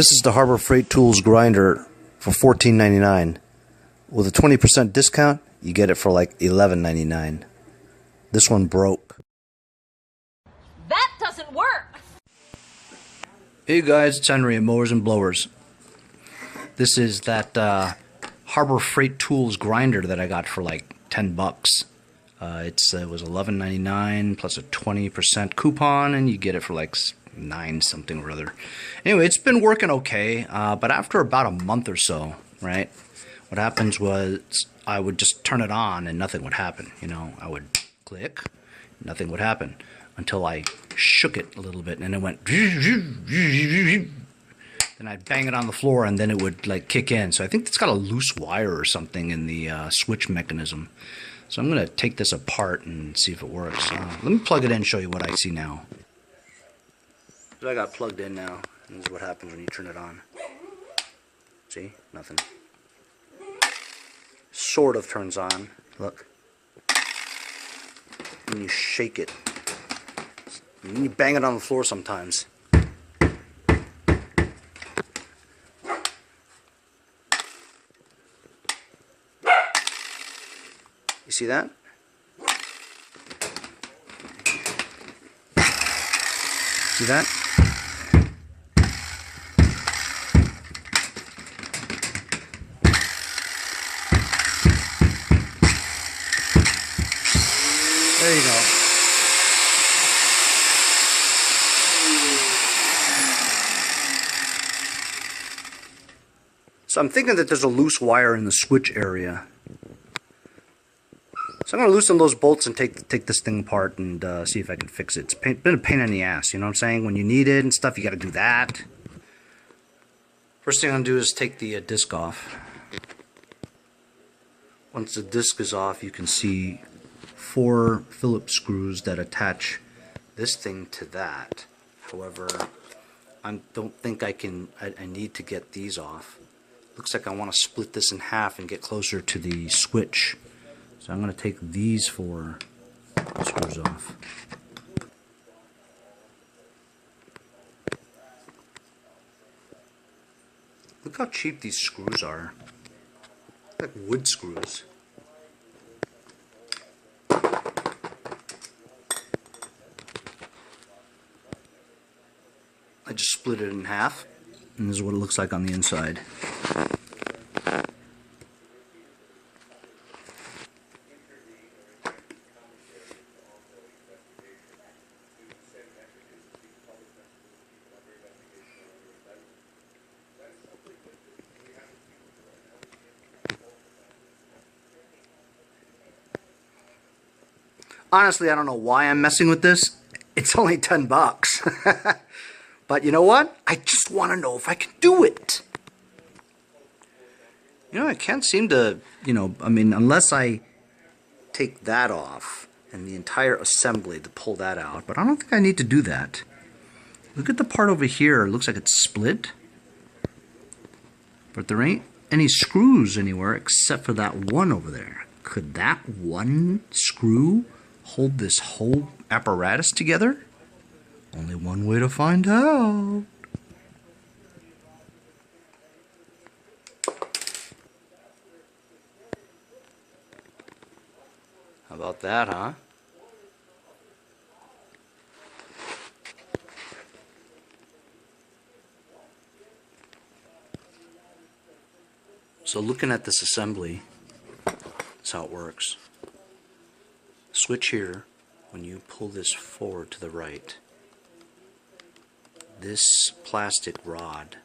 This is the Harbor Freight Tools grinder for $14.99. With a 20% discount, you get it for like $11.99. This one broke. That doesn't work! Hey guys, it's Henry at Mowers and Blowers. This is that Harbor Freight Tools grinder that I got for like 10 bucks. It was $11.99 plus a 20% coupon, and you get it for like 9 something or other. Anyway, it's been working okay, but after about a month or so, right, what happens was I would just turn it on and nothing would happen. You know, I would click, nothing would happen until I shook it a little bit, and it went. Then I'd bang it on the floor, and then it would like kick in. So I think it's got a loose wire or something in the switch mechanism. So I'm going to take this apart and see if it works. Let me plug it in and show you what I see now. So I got plugged in now, and this is what happens when you turn it on. See? Nothing. Sort of turns on. Look. And you shake it. And you bang it on the floor sometimes. You see that? See that? There you go. So I'm thinking that there's a loose wire in the switch area. So I'm going to loosen those bolts and take this thing apart and see if I can fix it. It's been a pain in the ass, you know what I'm saying? When you need it and stuff, you got to do that. First thing I'm going to do is take the disc off. Once the disc is off, you can see 4 Phillips screws that attach this thing to that. However, I don't think I need to get these off. Looks like I want to split this in half and get closer to the switch. So I'm going to take these 4 screws off. Look how cheap these screws are. Like wood screws. I just split it in half, and this is what it looks like on the inside. Honestly, I don't know why I'm messing with this. It's only 10 bucks. But you know what? I just want to know if I can do it. You know, I can't seem to, I mean, unless I take that off and the entire assembly to pull that out. But I don't think I need to do that. Look at the part over here. It looks like it's split. But there ain't any screws anywhere except for that one over there. Could that one screw hold this whole apparatus together? Only one way to find out. How about that, huh? So looking at this assembly, that's how it works. Switch here, when you pull this forward to the right, this plastic rod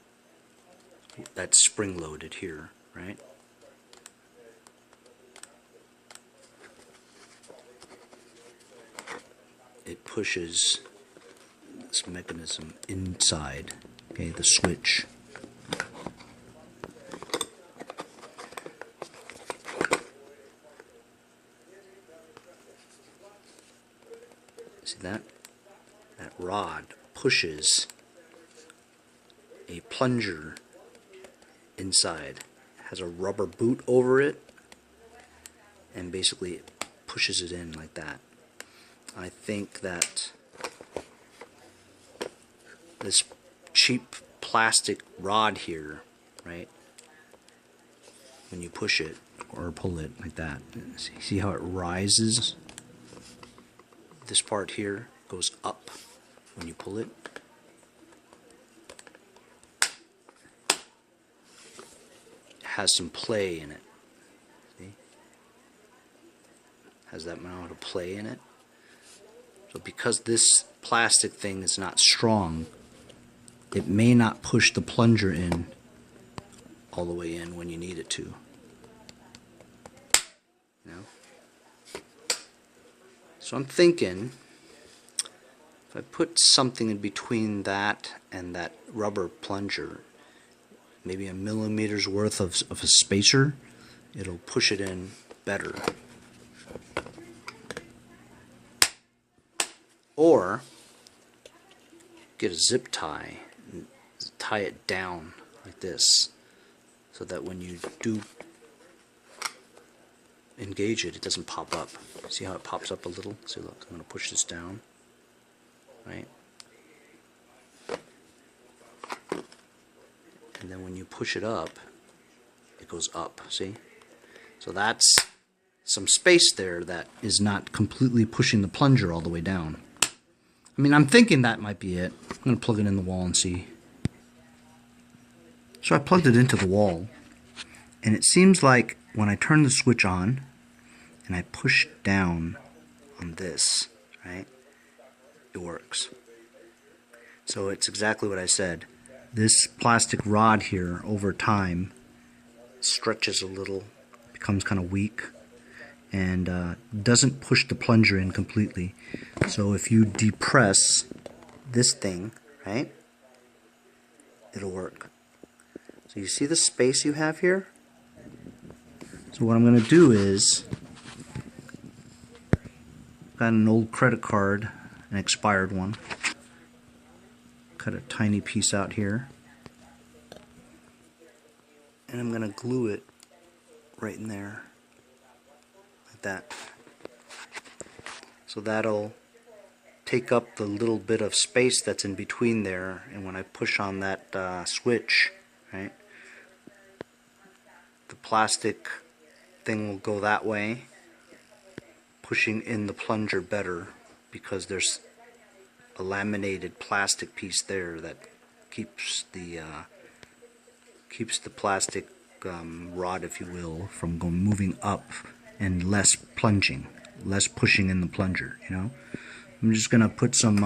that's spring loaded here, right? It pushes this mechanism inside, okay, the switch. See that? That rod pushes a plunger inside. It has a rubber boot over it, and basically it pushes it in like that. I think that this cheap plastic rod here, right? When you push it or pull it like that, see how it rises? This part here goes up when you pull it. It has some play in it. See? Has that amount of play in it. So because this plastic thing is not strong, it may not push the plunger in all the way in when you need it to. You know? So I'm thinking if I put something in between that and that rubber plunger, maybe a millimeter's worth of a spacer, it'll push it in better. Or get a zip tie and tie it down like this, so that when you do engage it, it doesn't pop up. See how it pops up a little? See, look, I'm going to push this down, right? And then when you push it up, it goes up, see? So that's some space there that is not completely pushing the plunger all the way down. I mean, I'm thinking that might be it. I'm going to plug it in the wall and see. So I plugged it into the wall, and it seems like when I turn the switch on and I push down on this, right, it works. So it's exactly what I said. This plastic rod here over time stretches a little, becomes kind of weak, and doesn't push the plunger in completely. So if you depress this thing, right, it'll work. So you see the space you have here? So what I'm going to do is, got an old credit card, an expired one, cut a tiny piece out here, and I'm going to glue it right in there. That. So that'll take up the little bit of space that's in between there, and when I push on that switch, right, the plastic thing will go that way, pushing in the plunger better, because there's a laminated plastic piece there that keeps the plastic rod, if you will, from moving up, and less plunging, less pushing in the plunger, you know. I'm just going to put some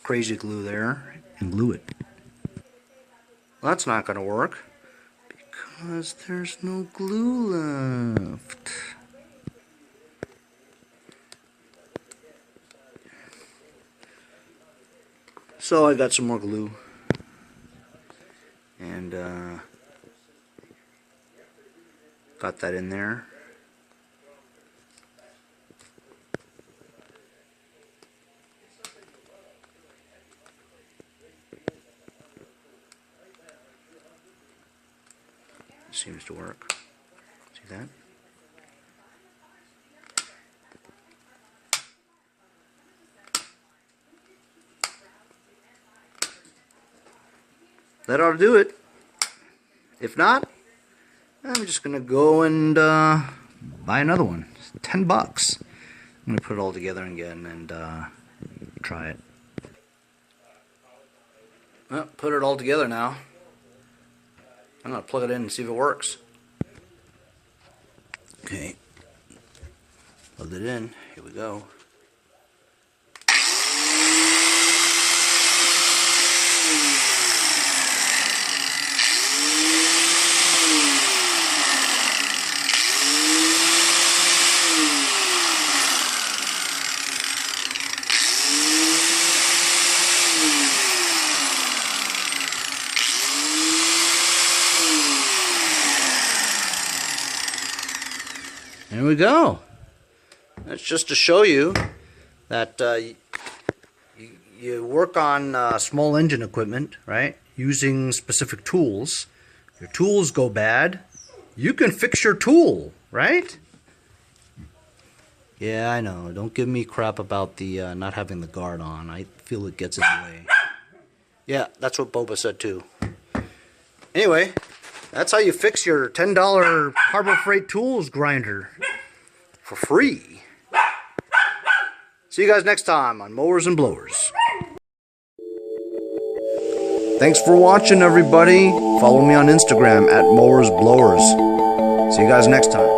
crazy glue there and glue it. Well, that's not going to work because there's no glue left. So I got some more glue, and got that in there. Seems to work. See that? That ought to do it. If not, I'm just gonna go and buy another one. It's 10 bucks. I'm gonna put it all together again and try it. Well, put it all together now. I'm gonna plug it in and see if it works. Okay, plug it in. Here we go. There we go. That's just to show you that you work on small engine equipment, right, using specific tools. If your tools go bad, you can fix your tool, right? Yeah, I know. Don't give me crap about the not having the guard on. I feel it gets in the way. Yeah, that's what Boba said too. Anyway, that's how you fix your $10 Harbor Freight Tools grinder for free. See you guys next time on Mowers and Blowers. Thanks for watching, everybody. Follow me on Instagram at Mowers Blowers. See you guys next time.